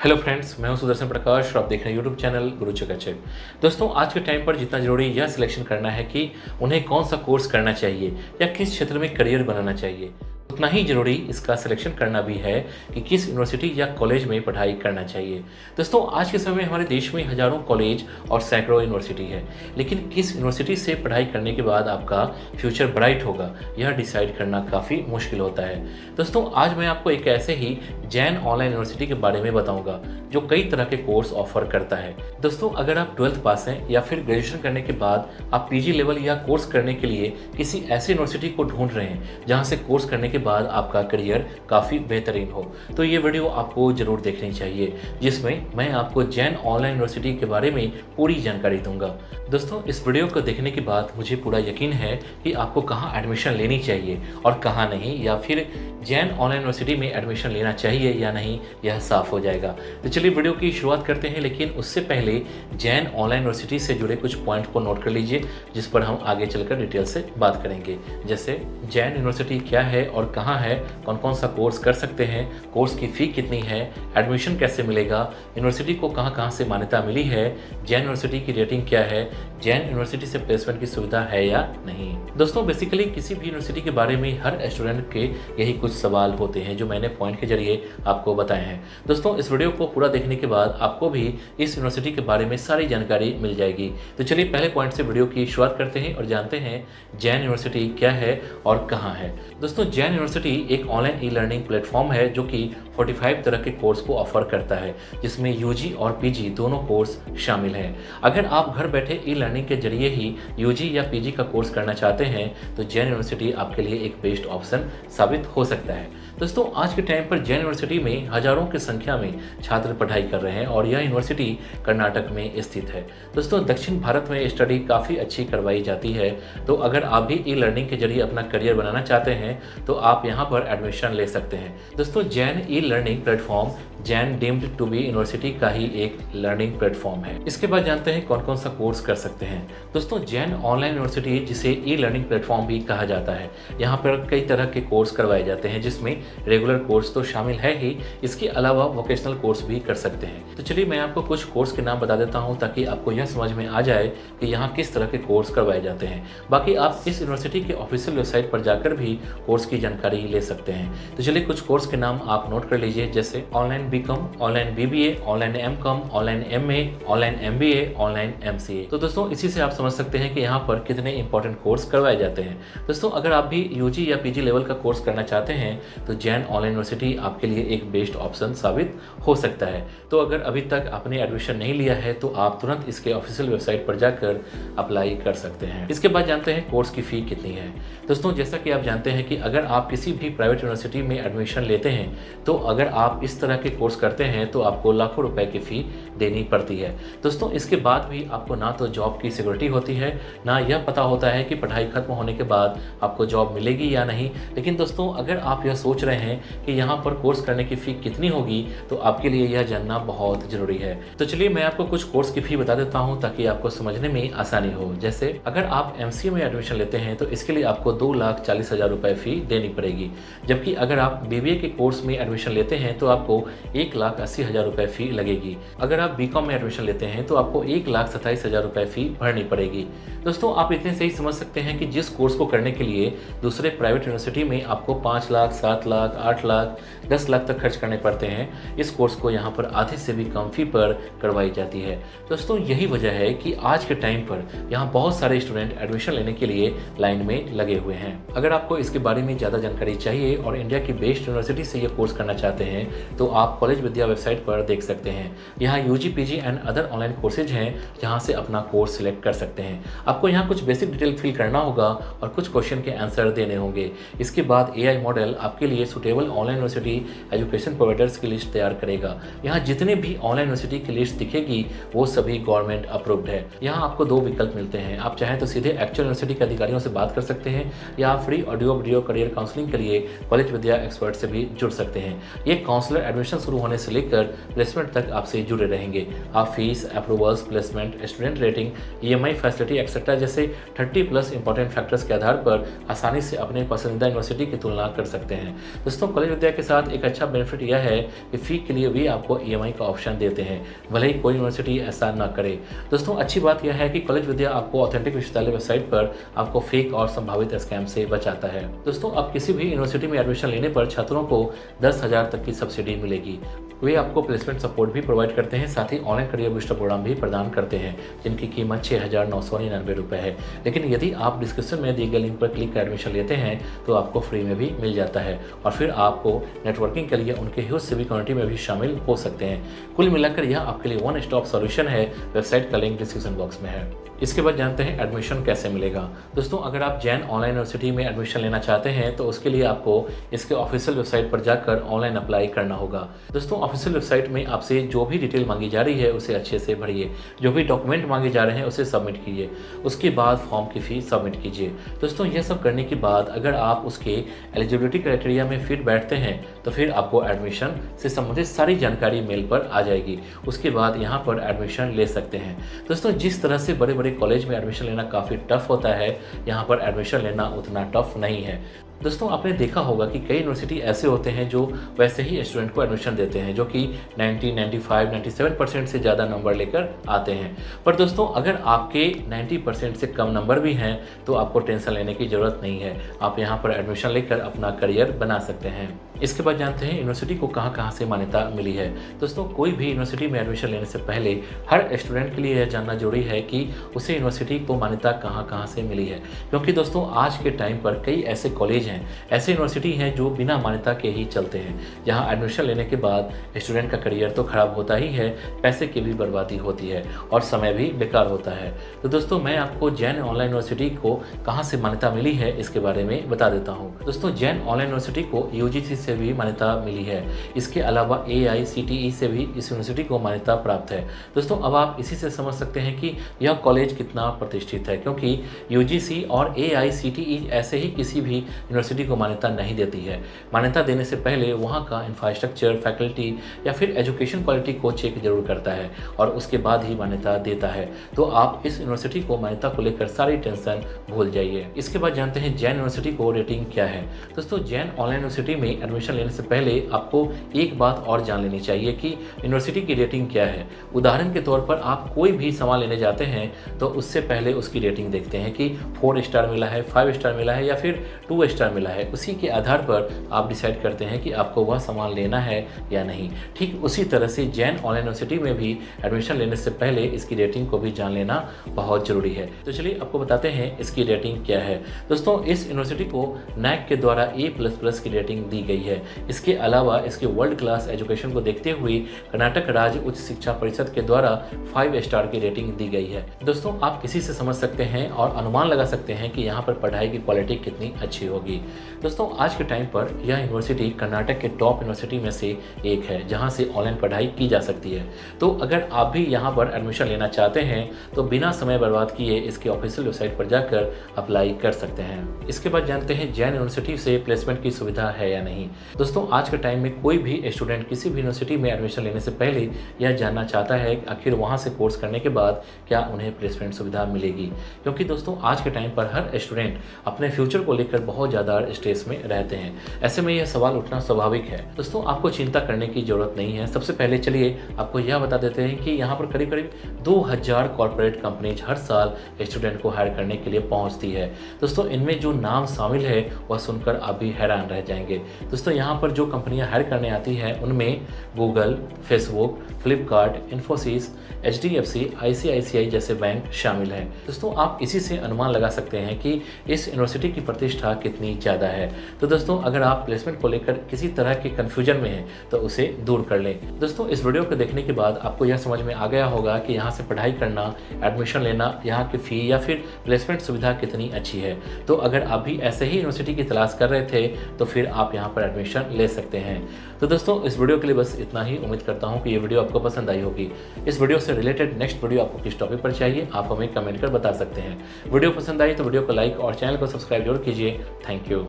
Hello friends, मैं हूं सुदर्शन प्रकाश और आप देख रहे हैं यूट्यूब चैनल गुरु चकाचक। दोस्तों, आज के टाइम पर जितना ज़रूरी यह सिलेक्शन करना है कि उन्हें कौन सा कोर्स करना चाहिए या किस क्षेत्र में करियर बनाना चाहिए, उतना ही ज़रूरी इसका सिलेक्शन करना भी है कि किस यूनिवर्सिटी या कॉलेज में पढ़ाई करना चाहिए। दोस्तों, आज के समय में हमारे देश में हज़ारों कॉलेज और सैकड़ों यूनिवर्सिटी है, लेकिन किस यूनिवर्सिटी से पढ़ाई करने के बाद आपका फ्यूचर ब्राइट होगा, यह डिसाइड करना काफ़ी मुश्किल होता है। दोस्तों, आज मैं आपको एक ऐसे ही जैन ऑनलाइन यूनिवर्सिटी के बारे में बताऊंगा जो कई तरह के कोर्स ऑफर करता है। दोस्तों, अगर आप 12th पास हैं या फिर ग्रेजुएशन करने के बाद आप पीजी लेवल या कोर्स करने के लिए किसी ऐसे यूनिवर्सिटी को ढूंढ रहे हैं जहां से कोर्स करने के बाद आपका करियर काफ़ी बेहतरीन हो, तो ये वीडियो आपको ज़रूर देखनी चाहिए, जिसमें मैं आपको जैन ऑनलाइन यूनिवर्सिटी के बारे में पूरी जानकारी दूंगा। दोस्तों, इस वीडियो को देखने के बाद मुझे पूरा यकीन है कि आपको कहाँ एडमिशन लेनी चाहिए और कहाँ नहीं, या फिर जैन ऑनलाइन यूनिवर्सिटी में एडमिशन लेना चाहिए या नहीं, यह साफ हो जाएगा। तो चलिए वीडियो की शुरुआत करते हैं, लेकिन उससे पहले जैन ऑनलाइन यूनिवर्सिटी से जुड़े कुछ पॉइंट को नोट कर लीजिए, जिस पर हम आगे चलकर डिटेल से बात करेंगे। जैसे जैन यूनिवर्सिटी क्या है और कहाँ है, कौन कौन सा कोर्स कर सकते हैं, कोर्स की फ़ी कितनी है, एडमिशन कैसे मिलेगा, यूनिवर्सिटी को कहाँ कहाँ से मान्यता मिली है, जैन यूनिवर्सिटी की रेटिंग क्या है, जैन यूनिवर्सिटी से प्लेसमेंट की सुविधा है या नहीं। दोस्तों, बेसिकली किसी भी यूनिवर्सिटी के बारे में हर स्टूडेंट के यही कुछ सवाल होते हैं जो मैंने पॉइंट के जरिए आपको बताए हैं। दोस्तों, इस वीडियो को पूरा देखने के बाद आपको भी इस यूनिवर्सिटी के बारे में सारी जानकारी मिल जाएगी। तो चलिए पहले पॉइंट से वीडियो की शुरुआत करते हैं और जानते हैं जैन यूनिवर्सिटी क्या है और कहाँ है। दोस्तों, जैन यूनिवर्सिटी एक ऑनलाइन ई लर्निंग प्लेटफॉर्म है जो कि 45 तरह के कोर्स को ऑफर करता है, जिसमें यूजी और पीजी दोनों कोर्स शामिल हैं। अगर आप घर बैठे ई लर्निंग के जरिए ही यूजी या पीजी का कोर्स करना चाहते हैं तो जैन यूनिवर्सिटी आपके लिए एक बेस्ट ऑप्शन साबित हो सकता है। दोस्तों, आज के टाइम पर जैन यूनिवर्सिटी में हजारों की संख्या में छात्र पढ़ाई कर रहे हैं और यह यूनिवर्सिटी कर्नाटक में स्थित है। दोस्तों, दक्षिण भारत में स्टडी काफ़ी अच्छी करवाई जाती है, तो अगर आप भी ई लर्निंग के जरिए अपना करियर बनाना चाहते हैं तो आप यहाँ पर एडमिशन ले सकते हैं। दोस्तों, Jain e learning platform Jain deemed to be university का ही एक लर्निंग प्लेटफॉर्म है। इसके बाद जानते हैं कौन कौन सा कोर्स कर सकते हैं। दोस्तों, जैन ऑनलाइन यूनिवर्सिटी, जिसे ई लर्निंग प्लेटफॉर्म भी कहा जाता है, यहाँ पर कई तरह के कोर्स करवाए जाते हैं, जिसमें रेगुलर कोर्स तो शामिल है ही, इसके अलावा वोकेशनल कोर्स भी कर सकते हैं। तो चलिए मैं आपको कुछ कोर्स के नाम बता देता हूँ ताकि आपको यह समझ में आ जाए कि यहाँ किस तरह के कोर्स करवाए जाते हैं। बाकी आप इस यूनिवर्सिटी के ऑफिशियल वेबसाइट पर जाकर भी कोर्स की जानकारी ले सकते हैं। तो चलिए कुछ कोर्स के नाम आप नोट कर लीजिए, जैसे online BCom, online BBA, online MCom, online MA, online MBA, online MCA. तो दोस्तों, इसी से आप समझ सकते हैं कि यहाँ पर कितने इंपॉर्टेंट कोर्स करवाए जाते हैं। दोस्तों, अगर आप भी यूजी या पीजी लेवल का कोर्स करना चाहते हैं तो जैन ऑनलाइन यूनिवर्सिटी आपके लिए एक बेस्ट ऑप्शन साबित हो सकता है। तो अगर अभी तक आपने एडमिशन नहीं लिया है तो आप तुरंत इसके ऑफिशियल वेबसाइट पर जाकर अप्लाई कर सकते हैं। इसके बाद जानते हैं कोर्स की फ़ी कितनी है। दोस्तों, जैसा कि आप जानते हैं कि अगर आप किसी भी प्राइवेट यूनिवर्सिटी में एडमिशन लेते हैं तो अगर आप इस तरह के कोर्स करते हैं तो आपको लाखों रुपए की फ़ी देनी पड़ती है। दोस्तों, इसके बाद भी आपको ना तो जॉब की सिक्योरिटी होती है, ना यह पता होता है कि पढ़ाई खत्म होने के बाद आपको जॉब मिलेगी या नहीं। लेकिन दोस्तों, अगर आप यह सोच रहे हैं कि यहाँ पर कोर्स करने की फ़ी कितनी होगी तो आपके लिए यह जानना बहुत ज़रूरी है। तो चलिए मैं आपको कुछ कोर्स की फ़ी बता देता हूँ ताकि आपको समझने में आसानी हो। जैसे अगर आप एमसीए में एडमिशन लेते हैं तो इसके लिए आपको 2,40,000 रुपये फ़ी देनी पड़ेगी, जबकि अगर आप बीबीए के कोर्स में एडमिशन लेते हैं तो आपको 1,80,000 रुपये फ़ी लगेगी। अगर आप बीकॉम में एडमिशन लेते हैं तो आपको 1,27,000 रुपये फ़ी भरनी पड़ेगी। दोस्तों, आप इतने से ही समझ सकते हैं कि जिस कोर्स को करने के लिए दूसरे प्राइवेट यूनिवर्सिटी में आपको 5 लाख, 7 लाख, 8 लाख, 10 लाख तक खर्च करने पड़ते हैं, इस कोर्स को यहाँ पर आधे से भी कम फी पर करवाई जाती है। दोस्तों, यही वजह है कि आज के टाइम पर यहाँ बहुत सारे स्टूडेंट एडमिशन लेने के लिए लाइन में लगे हुए हैं। अगर आपको इसके बारे में ज़्यादा जानकारी चाहिए और इंडिया की बेस्ट यूनिवर्सिटी से ये कोर्स करना चाहते हैं तो आप कॉलेज विद्या वेबसाइट पर देख सकते हैं। यहाँ UG, PG and other online courses हैं जहाँ से अपना कोर्स सिलेक्ट कर सकते हैं। आपको यहाँ कुछ बेसिक डिटेल फिल करना होगा और कुछ क्वेश्चन के आंसर देने होंगे। इसके बाद एआई मॉडल आपके लिए suitable online university education providers की लिस्ट तैयार करेगा। यहाँ जितने भी ऑनलाइन यूनिवर्सिटी की लिस्ट दिखेगी वो सभी गवर्नमेंट अप्रूव्ड है। यहाँ आपको दो विकल्प मिलते हैं, आप चाहें तो सीधे एक्चुअल यूनिवर्सिटी के अधिकारियों से बात कर सकते हैं या free audio video career counselling के लिए कॉलेज विद्या एक्सपर्ट से भी जुड़ सकते हैं। ये काउंसलर एडमिशन शुरू होने से लेकर प्लेसमेंट तक आपसे जुड़े रहेंगे। आप fees, approvals, placement, student rating, EMI facility etcetera जैसे 30+ इंपॉर्टेंट फैक्टर्स के आधार पर आसानी से अपने पसंदीदा यूनिवर्सिटी की तुलना कर सकते हैं। दोस्तों, कॉलेज विद्या के साथ एक अच्छा बेनिफिट यह है कि फ़ी के लिए भी आपको EMI का ऑप्शन देते हैं, भले ही कोई यूनिवर्सिटी ऐसा ना करे। दोस्तों, अच्छी बात यह है कि कॉलेज विद्या आपको ऑथेंटिक विश्वविद्यालय वेबसाइट पर आपको फेक और संभावित स्कैम से बचाता है। दोस्तों, अब किसी भी यूनिवर्सिटी में एडमिशन लेने पर छात्रों को 10,000 तक की सब्सिडी मिलेगी। वे आपको प्लेसमेंट सपोर्ट भी प्रोवाइड करते हैं, साथ ही ऑनलाइन करियर बूस्टर प्रोग्राम भी प्रदान करते हैं, जिनकी कीमत 6,999 रुपये है। लेकिन यदि आप डिस्क्रिप्शन में दिए गए लिंक पर क्लिक कर एडमिशन लेते हैं तो आपको फ्री में भी मिल जाता है और फिर आपको नेटवर्किंग के लिए उनके ह्यूज सिविक कम्युनिटी में भी शामिल हो सकते हैं। कुल मिलाकर यह आपके लिए वन स्टॉप सॉल्यूशन है। वेबसाइट का लिंक डिस्क्रिप्शन बॉक्स में है। इसके बाद जानते हैं एडमिशन कैसे मिलेगा। दोस्तों, अगर आप जैन ऑनलाइन यूनिवर्सिटी में एडमिशन लेना चाहते हैं तो उसके लिए आपको इसके ऑफिशियल वेबसाइट पर जाकर ऑनलाइन अप्लाई करना होगा। दोस्तों, ऑफिशियल वेबसाइट में आपसे जो भी डिटेल मांगी जा रही है उसे अच्छे से भरिए, जो भी डॉक्यूमेंट मांगे जा रहे हैं उसे सबमिट कीजिए, उसके बाद फॉर्म की फ़ीस सबमिट कीजिए। दोस्तों, यह सब करने के बाद अगर आप उसके एलिजिबिलिटी क्राइटेरिया में फिट बैठते हैं तो फिर आपको एडमिशन से संबंधित सारी जानकारी मेल पर आ जाएगी। उसके बाद यहाँ पर एडमिशन ले सकते हैं। दोस्तों, जिस तरह से बड़े कॉलेज में एडमिशन लेना काफ़ी टफ होता है, यहाँ पर एडमिशन लेना उतना टफ नहीं है। दोस्तों, आपने देखा होगा कि कई यूनिवर्सिटी ऐसे होते हैं जो वैसे ही स्टूडेंट को एडमिशन देते हैं, जो कि 90, 95, 97% से ज़्यादा नंबर लेकर आते हैं। पर दोस्तों, अगर आपके 90% से कम नंबर भी हैं तो आपको टेंशन लेने की ज़रूरत नहीं है। आप यहाँ पर एडमिशन लेकर अपना करियर बना सकते हैं। इसके बाद जानते हैं यूनिवर्सिटी को कहाँ से मान्यता मिली है। दोस्तों, कोई भी यूनिवर्सिटी में एडमिशन लेने से पहले हर स्टूडेंट के लिए यह जानना जरूरी है कि उसे यूनिवर्सिटी को मान्यता कहाँ से मिली है, क्योंकि दोस्तों आज के टाइम पर कई ऐसे कॉलेज हैं, ऐसे यूनिवर्सिटी हैं जो बिना मान्यता के ही चलते हैं, जहां एडमिशन लेने के बाद स्टूडेंट का करियर तो खराब होता ही है, पैसे की भी बर्बादी होती है और समय भी बेकार होता है। तो दोस्तों, मैं आपको जैन ऑनलाइन यूनिवर्सिटी को कहां से मान्यता मिली है इसके बारे में बता देता हूं। दोस्तों, जैन ऑनलाइन यूनिवर्सिटी को UGC से भी मान्यता मिली है। इसके अलावा AICTE से भी इस यूनिवर्सिटी को मान्यता प्राप्त है। दोस्तों, अब आप इसी से समझ सकते हैं कि यह कॉलेज कितना प्रतिष्ठित है, क्योंकि UGC और AICTE ऐसे ही किसी भी यूनिवर्सिटी को मान्यता नहीं देती है। मान्यता देने से पहले वहाँ का इंफ्रास्ट्रक्चर, फैकल्टी या फिर एजुकेशन क्वालिटी को चेक जरूर करता है और उसके बाद ही मान्यता देता है। तो आप इस यूनिवर्सिटी को मान्यता को लेकर सारी टेंशन भूल जाइए। इसके बाद जानते हैं जैन यूनिवर्सिटी को रेटिंग क्या है। दोस्तों, जैन ऑनलाइन यूनिवर्सिटी में एडमिशन लेने से पहले आपको एक बात और जान लेनी चाहिए कि यूनिवर्सिटी की रेटिंग क्या है। उदाहरण के तौर पर आप कोई भी सामान लेने जाते हैं तो उससे पहले उसकी रेटिंग देखते हैं कि 4 स्टार मिला है, 5 स्टार मिला है या फिर 2 स्टार मिला है। उसी के आधार पर आप डिसाइड करते हैं कि आपको वह सामान लेना है या नहीं। ठीक उसी तरह से जैन ऑनलाइन यूनिवर्सिटी में भी एडमिशन लेने से पहले इसकी रेटिंग को भी जान लेना बहुत ज़रूरी है। तो चलिए आपको बताते हैं इसकी रेटिंग क्या है। दोस्तों, इस यूनिवर्सिटी को NAAC के द्वारा A++ की रेटिंग दी गई है। इसके अलावा इसके वर्ल्ड क्लास एजुकेशन को देखते हुए कर्नाटक राज्य उच्च शिक्षा परिषद के द्वारा 5 स्टार की रेटिंग दी गई है। दोस्तों, आप इसी से समझ सकते हैं और अनुमान लगा सकते हैं कि यहाँ पर पढ़ाई की क्वालिटी कितनी अच्छी होगी। दोस्तों, आज के टाइम पर यह यूनिवर्सिटी कर्नाटक के टॉप यूनिवर्सिटी में से एक है, जहां से ऑनलाइन पढ़ाई की जा सकती है। तो अगर आप भी यहां पर एडमिशन लेना चाहते हैं तो बिना समय बर्बाद किए इसके ऑफिशियल वेबसाइट पर जाकर अप्लाई कर सकते हैं। इसके बाद जानते हैं जैन यूनिवर्सिटी से प्लेसमेंट की सुविधा है या नहीं। दोस्तों, आज के टाइम में कोई भी स्टूडेंट किसी भी यूनिवर्सिटी में एडमिशन लेने से पहले यह जानना चाहता है कि आखिर वहाँ से कोर्स करने के बाद क्या उन्हें प्लेसमेंट सुविधा मिलेगी, क्योंकि दोस्तों आज के टाइम पर हर स्टूडेंट अपने फ्यूचर को लेकर बहुत ज़्यादा स्ट्रेस में रहते हैं। ऐसे में यह सवाल उठना स्वाभाविक है। दोस्तों, आपको चिंता करने की जरूरत नहीं है। सबसे पहले चलिए आपको यह बता देते हैं कि यहाँ पर करीब 2000 कॉर्पोरेट कंपनीज हर साल स्टूडेंट को हायर करने के लिए पहुँचती है। दोस्तों, इनमें जो नाम शामिल है वह सुनकर आप भी हैरान रह जाएंगे। दोस्तों, यहाँ पर जो कंपनियाँ हायर करने आती हैं उनमें Google, Facebook, Flipkart, Infosys, HDFC, ICICI जैसे बैंक शामिल हैं। दोस्तों, आप इसी से अनुमान लगा सकते हैं कि इस यूनिवर्सिटी की प्रतिष्ठा कितनी ज़्यादा है। तो दोस्तों, अगर आप प्लेसमेंट को लेकर किसी तरह के कन्फ्यूजन में हैं तो उसे दूर कर लें। दोस्तों, इस वीडियो को देखने के बाद आपको यह समझ में आ गया होगा कि यहाँ से पढ़ाई करना, एडमिशन लेना, यहाँ की फ़ी या फिर प्लेसमेंट सुविधा कितनी अच्छी है। तो अगर आप भी ऐसे ही यूनिवर्सिटी की तलाश कर रहे थे तो फिर आप यहाँ पर एडमिशन ले सकते हैं। तो दोस्तों, इस वीडियो के लिए बस इतना ही। उम्मीद करता हूँ कि ये वीडियो आपको पसंद आई होगी। इस वीडियो से रिलेटेड नेक्स्ट वीडियो आपको किस टॉपिक पर चाहिए आप हमें कमेंट कर बता सकते हैं। वीडियो पसंद आई तो वीडियो को लाइक और चैनल को सब्सक्राइब जरूर कीजिए। Thank you.